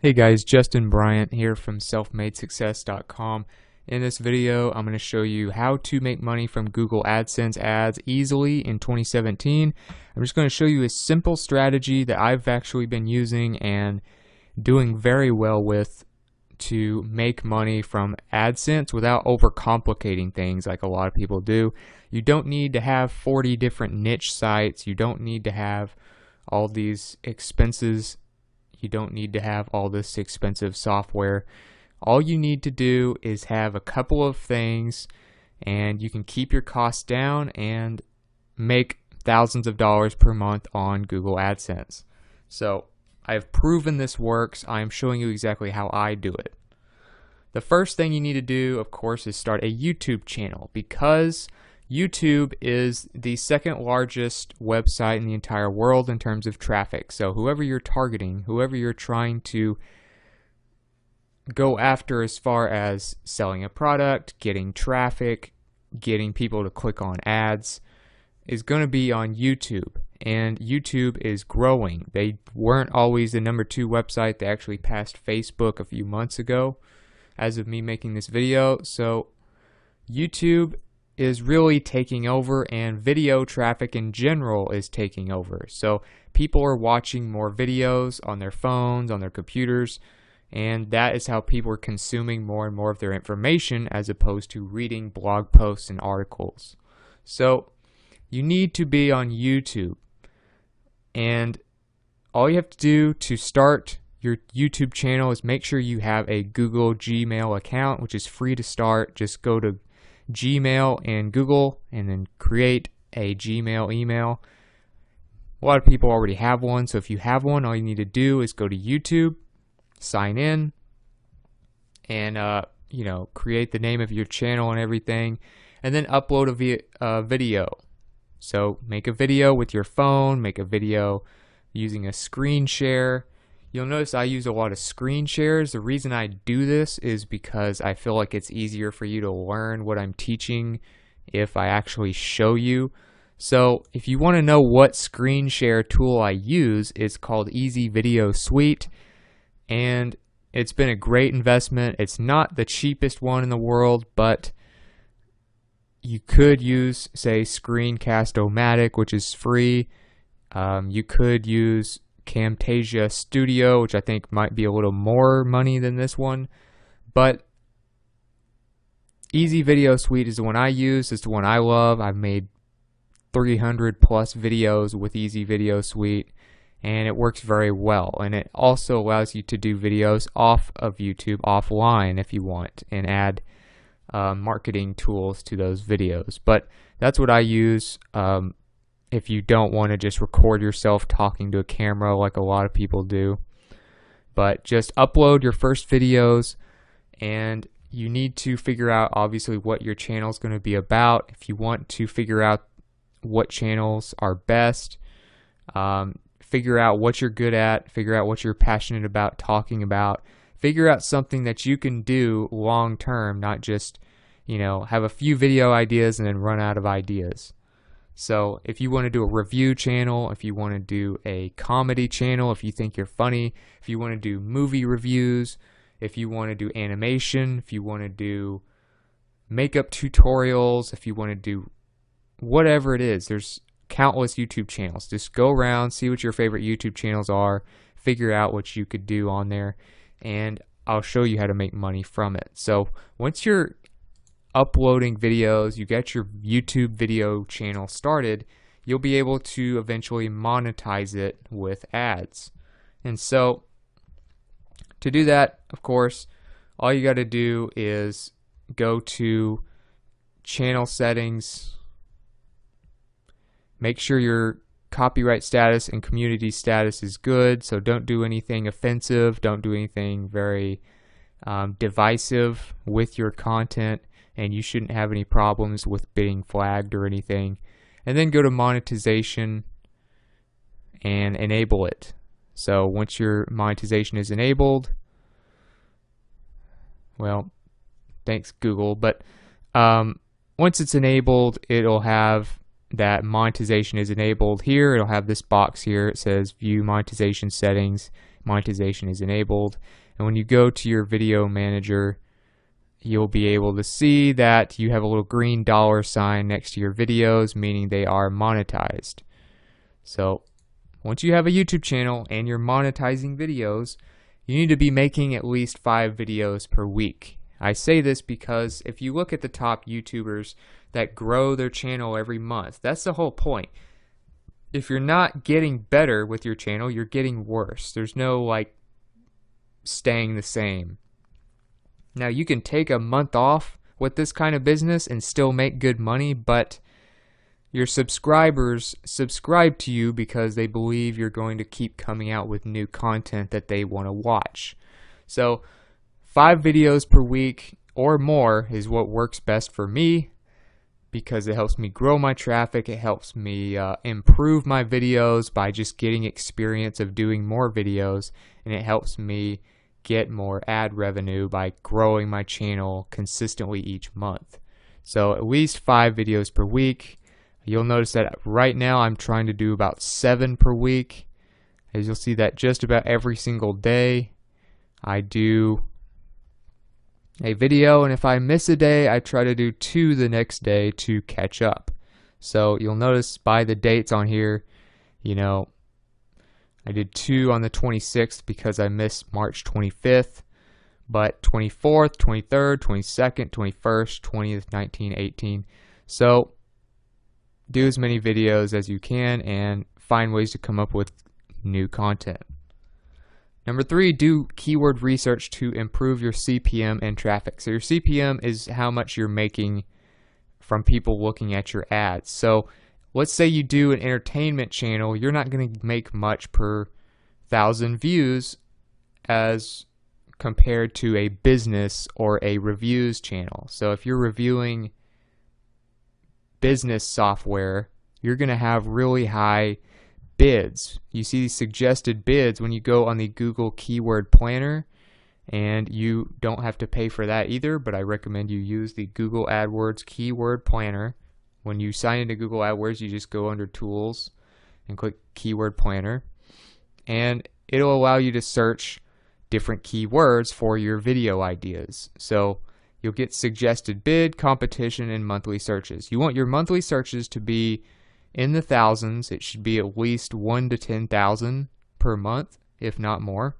Hey guys, Justin Bryant here from selfmadesuccess.com. In this video, I'm going to show you how to make money from Google AdSense ads easily in 2017. I'm just going to show you a simple strategy that I've actually been using and doing very well with to make money from AdSense without overcomplicating things like a lot of people do. You don't need to have 40 different niche sites. You don't need to have all these expenses. You don't need to have all this expensive software. All you need to do is have a couple of things and you can keep your costs down and make thousands of dollars per month on Google AdSense. So I've proven this works. I'm showing you exactly how I do it. The first thing you need to do, of course, is start a YouTube channel, because YouTube is the second largest website in the entire world in terms of traffic. So whoever you're targeting, whoever you're trying to go after as far as selling a product, getting traffic, getting people to click on ads, is going to be on YouTube. And YouTube is growing. They weren't always the #2 website. They actually passed Facebook a few months ago as of me making this video. So YouTube is really taking over, and video traffic in general is taking over. So people are watching more videos on their phones, on their computers, and that is how people are consuming more and more of their information as opposed to reading blog posts and articles. So you need to be on YouTube, and all you have to do to start your YouTube channel is make sure you have a Google Gmail account, which is free to start. Just go to Gmail and Google and then create a Gmail email. A lot of people already have one, so if you have one, all you need to do is go to YouTube, sign in, and create the name of your channel and everything, and then upload a video. So make a video with your phone, make a video using a screen share. You'll notice I use a lot of screen shares. The reason I do this is because I feel like it's easier for you to learn what I'm teaching if I actually show you. So if you want to know what screen share tool I use, it's called Easy Video Suite, and it's been a great investment. It's not the cheapest one in the world, but you could use, say, Screencast-O-Matic, which is free. You could use Camtasia Studio, which I think might be a little more money than this one, but Easy Video Suite is the one I use. It's the one I love. I've made 300 plus videos with Easy Video Suite, and it works very well. And it also allows you to do videos off of YouTube offline if you want, and add marketing tools to those videos. But that's what I use. If you don't want to just record yourself talking to a camera like a lot of people do. But just upload your first videos, and you need to figure out obviously what your channel is going to be about. If you want to figure out what channels are best, figure out what you're good at, figure out what you're passionate about talking about, figure out something that you can do long term, not just, have a few video ideas and then run out of ideas. So if you want to do a review channel, if you want to do a comedy channel, if you think you're funny, if you want to do movie reviews, if you want to do animation, if you want to do makeup tutorials, if you want to do whatever it is, there's countless YouTube channels. Just go around, see what your favorite YouTube channels are, figure out what you could do on there, and I'll show you how to make money from it. So once you're uploading videos, you get your YouTube video channel started, you'll be able to eventually monetize it with ads. And so to do that, of course, all you got to do is go to channel settings, make sure your copyright status and community status is good. So don't do anything offensive, don't do anything very divisive with your content, and you shouldn't have any problems with being flagged or anything. And then go to monetization and enable it. So once your monetization is enabled, well, thanks Google, but once it's enabled, it'll have that monetization is enabled here. It'll have this box here. It says view monetization settings. Monetization is enabled. And when you go to your video manager, you'll be able to see that you have a little green dollar sign next to your videos, meaning they are monetized. So once you have a YouTube channel and you're monetizing videos, you need to be making at least 5 videos per week. I say this because if you look at the top YouTubers that grow their channel every month, that's the whole point. If you're not getting better with your channel, you're getting worse. There's no like staying the same. Now you can take a month off with this kind of business and still make good money, but your subscribers subscribe to you because they believe you're going to keep coming out with new content that they want to watch. So 5 videos per week or more is what works best for me because it helps me grow my traffic. It helps me improve my videos by just getting experience of doing more videos, and it helps me get more ad revenue by growing my channel consistently each month. So at least 5 videos per week. You'll notice that right now I'm trying to do about 7 per week. As you'll see that just about every single day I do a video, and if I miss a day, I try to do 2 the next day to catch up. So you'll notice by the dates on here, you know, I did 2 on the 26th because I missed March 25th, but 24th, 23rd, 22nd, 21st, 20th, 19th, 18th. So do as many videos as you can and find ways to come up with new content. Number 3, do keyword research to improve your CPM and traffic. So your CPM is how much you're making from people looking at your ads. So let's say you do an entertainment channel, you're not going to make much per 1,000 views as compared to a business or a reviews channel. So if you're reviewing business software, you're going to have really high bids. You see suggested bids when you go on the Google Keyword Planner, and you don't have to pay for that either, but I recommend you use the Google AdWords Keyword Planner. When you sign into Google AdWords, you just go under Tools and click Keyword Planner, and it'll allow you to search different keywords for your video ideas. So you'll get suggested bid, competition, and monthly searches. You want your monthly searches to be in the thousands. It should be at least 1 to 10,000 per month, if not more.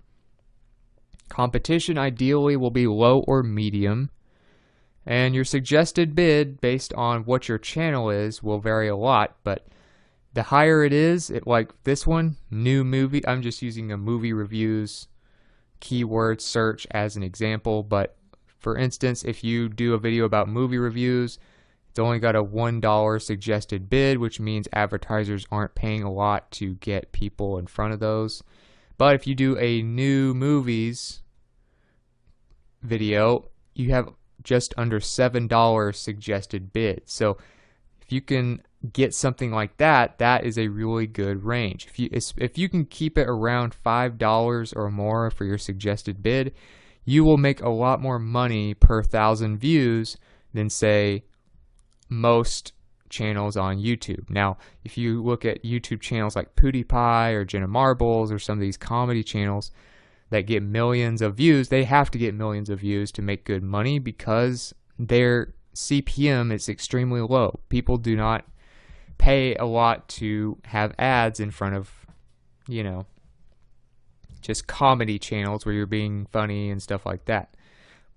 Competition ideally will be low or medium. And your suggested bid, based on what your channel is, will vary a lot, but the higher it is, like this one, new movie, I'm just using a movie reviews keyword search as an example, but for instance, if you do a video about movie reviews, it's only got a $1 suggested bid, which means advertisers aren't paying a lot to get people in front of those. But if you do a new movies video, you have just under $7 suggested bid. So if you can get something like that, that is a really good range. If you can keep it around $5 or more for your suggested bid, you will make a lot more money per 1,000 views than, say, most channels on YouTube. Now, if you look at YouTube channels like PewDiePie or Jenna Marbles or some of these comedy channels that get millions of views, they have to get millions of views to make good money because their CPM is extremely low. People do not pay a lot to have ads in front of, you know, just comedy channels where you're being funny and stuff like that.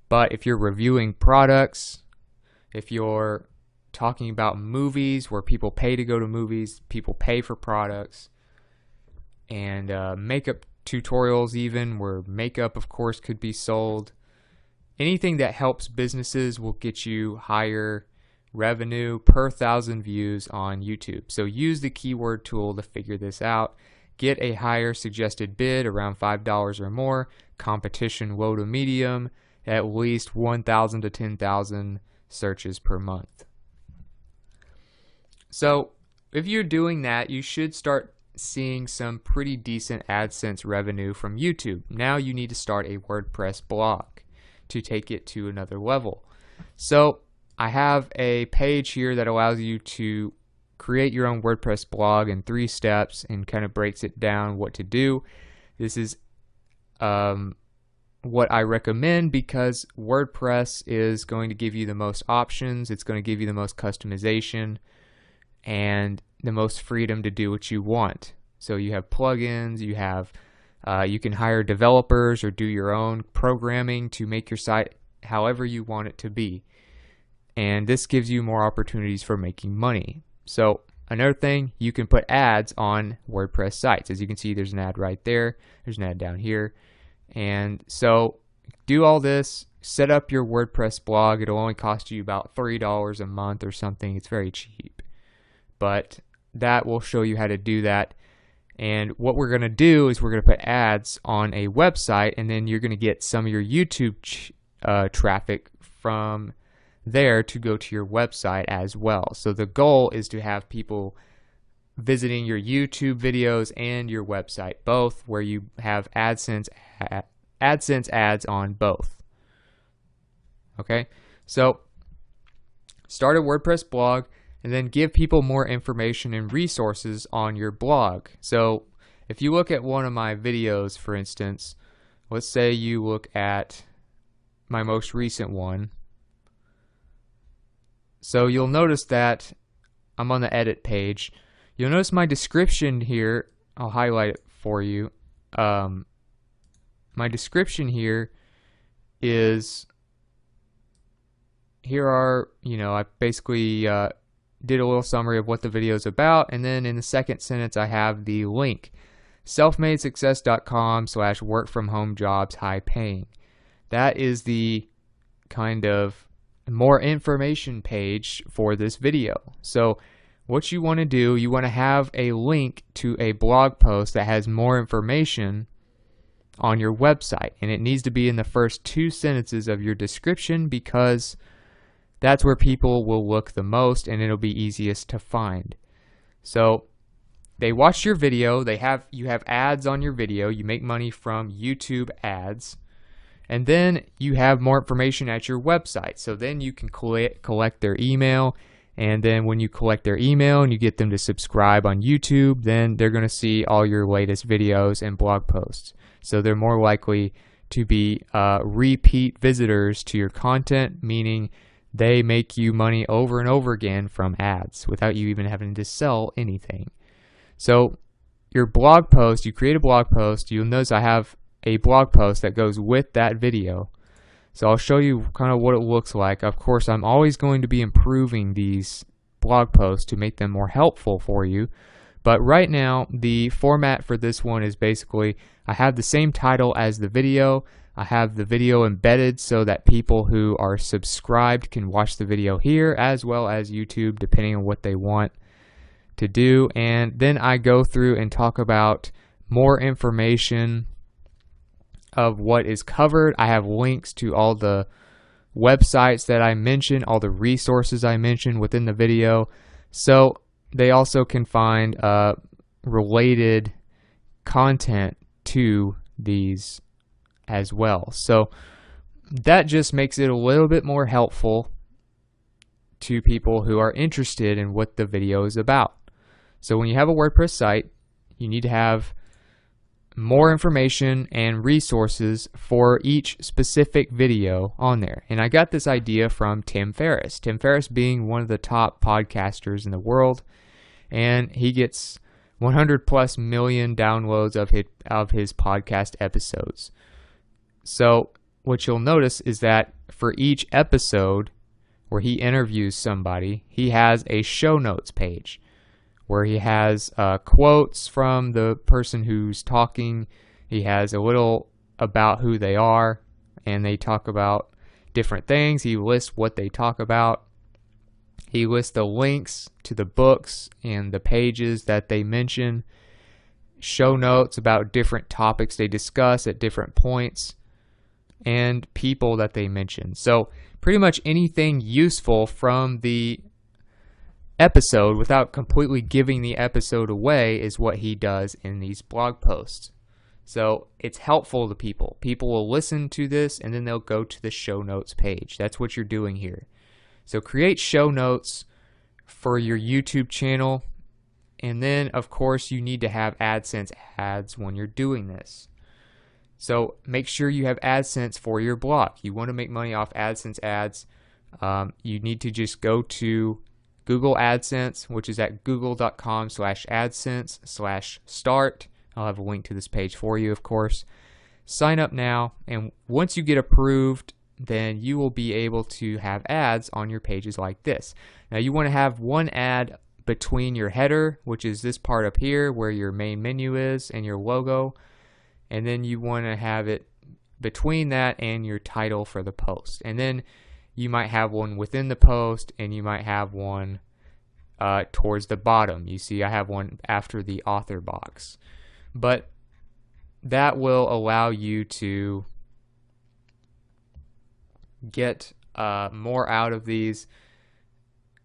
But if you're reviewing products, if you're talking about movies where people pay to go to movies, people pay for products, and makeup tutorials even, where makeup of course could be sold, anything that helps businesses will get you higher revenue per 1,000 views on YouTube. So use the keyword tool to figure this out. Get a higher suggested bid, around $5 or more, competition low to medium, at least 1,000 to 10,000 searches per month. So if you're doing that, you should start seeing some pretty decent AdSense revenue from YouTube. Now you need to start a WordPress blog to take it to another level. So I have a page here that allows you to create your own WordPress blog in 3 steps and kind of breaks it down what to do. This is what I recommend because WordPress is going to give you the most options. It's going to give you the most customization and the most freedom to do what you want. So you have plugins, you have you can hire developers or do your own programming to make your site however you want it to be. And this gives you more opportunities for making money. So another thing, you can put ads on WordPress sites. As you can see, there's an ad right there. There's an ad down here. And so do all this, set up your WordPress blog. It'll only cost you about $3 a month or something. It's very cheap. But that will show you how to do that. And what we're going to do is we're going to put ads on a website, and then you're going to get some of your YouTube traffic from there to go to your website as well. So the goal is to have people visiting your YouTube videos and your website, both, where you have AdSense ads on both. Okay, so start a WordPress blog and then give people more information and resources on your blog. So if you look at one of my videos, for instance, let's say you look at my most recent one. So you'll notice that I'm on the edit page. You'll notice my description here. I'll highlight it for you. My description here is, here are, I basically did a little summary of what the video is about, and then in the second sentence I have the link, selfmadesuccess.com/work-from-home-jobs high-paying. That is the kind of more information page for this video. So what you want to do, you want to have a link to a blog post that has more information on your website, and it needs to be in the first 2 sentences of your description because that's where people will look the most and it'll be easiest to find. So they watch your video, you have ads on your video, you make money from YouTube ads, and then you have more information at your website. So then you can collect their email, and then when you collect their email and you get them to subscribe on YouTube, then they're going to see all your latest videos and blog posts. So they're more likely to be repeat visitors to your content, meaning they make you money over and over again from ads without you even having to sell anything. So your blog post, you create a blog post, you'll notice I have a blog post that goes with that video. So I'll show you kind of what it looks like. Of course, I'm always going to be improving these blog posts to make them more helpful for you. But right now, the format for this one is basically, I have the same title as the video. I have the video embedded so that people who are subscribed can watch the video here as well as YouTube, depending on what they want to do. And then I go through and talk about more information of what is covered. I have links to all the websites that I mentioned, all the resources I mentioned within the video, so they also can find related content to these as well. So that just makes it a little bit more helpful to people who are interested in what the video is about. So when you have a WordPress site, you need to have more information and resources for each specific video on there. And I got this idea from Tim Ferriss. Tim Ferriss being one of the top podcasters in the world, and he gets 100+ million downloads of his podcast episodes. So what you'll notice is that for each episode where he interviews somebody, he has a show notes page where he has quotes from the person who's talking. He has a little about who they are, and they talk about different things. He lists what they talk about. He lists the links to the books and the pages that they mention, show notes about different topics they discuss at different points, and people that they mention. So pretty much anything useful from the episode without completely giving the episode away is what he does in these blog posts. So it's helpful to people. People will listen to this and then they'll go to the show notes page. That's what you're doing here. So create show notes for your YouTube channel. And then, of course, you need to have AdSense ads when you're doing this. So make sure you have AdSense for your blog. You want to make money off AdSense ads. You need to just go to Google AdSense, which is at google.com/AdSense/start. I'll have a link to this page for you, of course. Sign up now, and once you get approved, then you will be able to have ads on your pages like this. Now you want to have one ad between your header, which is this part up here where your main menu is and your logo, and then you want to have it between that and your title for the post. And then you might have one within the post, and you might have one towards the bottom. You see I have one after the author box. But that will allow you to get more out of these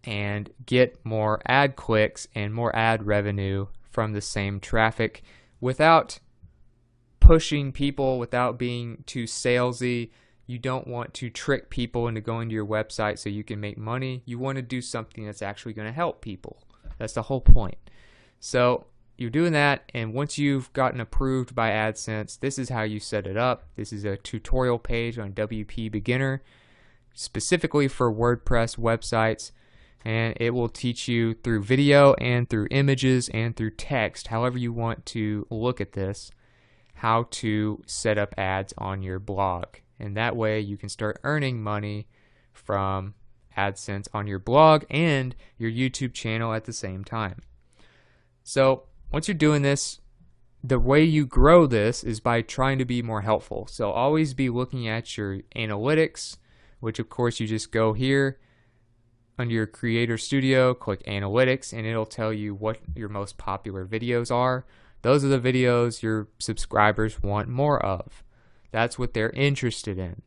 and get more ad clicks and more ad revenue from the same traffic without pushing people, without being too salesy. You don't want to trick people into going to your website so you can make money. You want to do something that's actually going to help people. That's the whole point. So you're doing that, and once you've gotten approved by AdSense, this is how you set it up. This is a tutorial page on WP Beginner, specifically for WordPress websites, and it will teach you through video and through images and through text, however you want to look at this, how to set up ads on your blog. And that way you can start earning money from AdSense on your blog and your YouTube channel at the same time. So once you're doing this, the way you grow this is by trying to be more helpful. So always be looking at your analytics, which of course you just go here under your Creator Studio, click Analytics, and it'll tell you what your most popular videos are. Those are the videos your subscribers want more of. That's what they're interested in.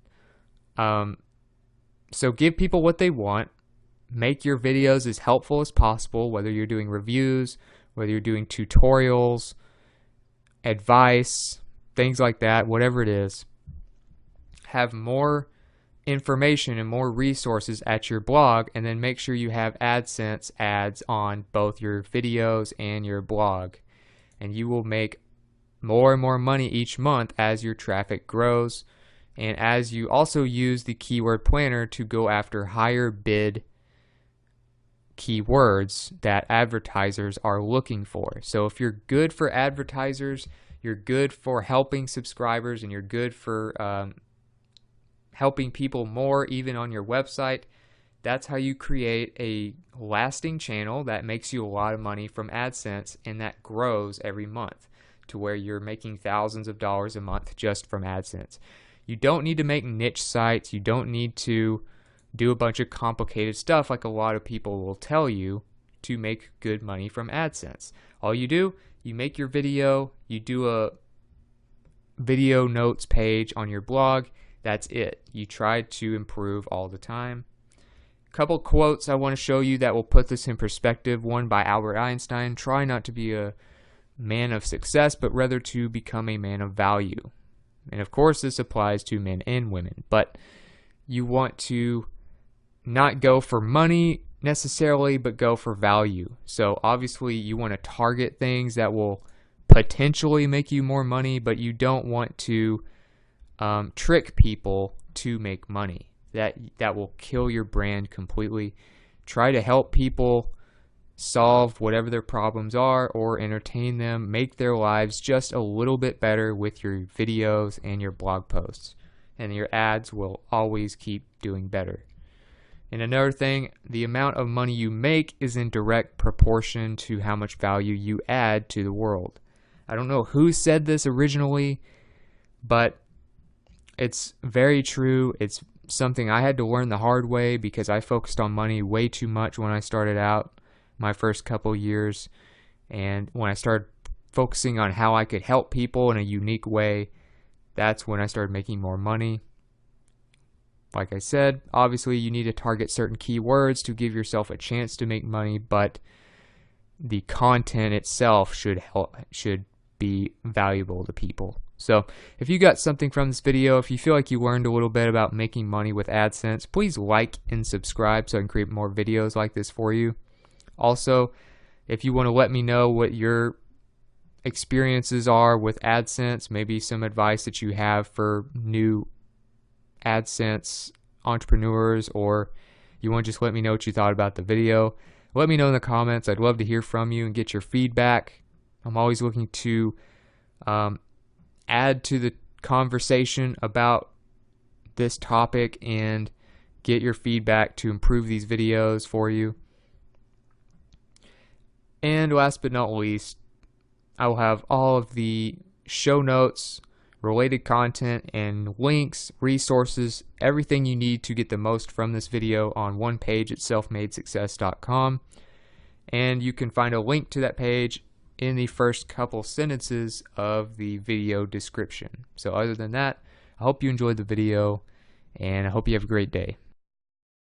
So give people what they want. Make your videos as helpful as possible, whether you're doing reviews, whether you're doing tutorials, advice, things like that, whatever it is. Have more information and more resources at your blog, and then make sure you have AdSense ads on both your videos and your blog. And you will make more and more money each month as your traffic grows, and as you also use the keyword planner to go after higher bid keywords that advertisers are looking for. So if you're good for advertisers, you're good for helping subscribers, and you're good for helping people more even on your website, that's how you create a lasting channel that makes you a lot of money from AdSense, and that grows every month to where you're making thousands of dollars a month just from AdSense. You don't need to make niche sites. You don't need to do a bunch of complicated stuff like a lot of people will tell you to make good money from AdSense. All you do, you make your video, you do a video notes page on your blog. That's it. You try to improve all the time. Couple quotes I want to show you that will put this in perspective. One by Albert Einstein: try not to be a man of success, but rather to become a man of value. And of course this applies to men and women, but you want to not go for money necessarily, but go for value. So obviously you want to target things that will potentially make you more money, but you don't want to trick people to make money. That will kill your brand completely. Try to help people solve whatever their problems are, or entertain them, make their lives just a little bit better with your videos and your blog posts. And your ads will always keep doing better. And another thing, the amount of money you make is in direct proportion to how much value you add to the world. I don't know who said this originally, but it's very true. It's something I had to learn the hard way because I focused on money way too much when I started out my first couple years. And when I started focusing on how I could help people in a unique way, that's when I started making more money. Like I said, obviously you need to target certain keywords to give yourself a chance to make money, but the content itself should be valuable to people. So if you got something from this video, if you feel like you learned a little bit about making money with AdSense, please like and subscribe so I can create more videos like this for you. Also, if you want to let me know what your experiences are with AdSense, maybe some advice that you have for new AdSense entrepreneurs, or you want to just let me know what you thought about the video, let me know in the comments. I'd love to hear from you and get your feedback. I'm always looking to add to the conversation about this topic and get your feedback to improve these videos for you. And last but not least, I will have all of the show notes, related content, and links, resources, everything you need to get the most from this video on one page at selfmadesuccess.com. And you can find a link to that page in the first couple sentences of the video description. So other than that, I hope you enjoyed the video, and I hope you have a great day.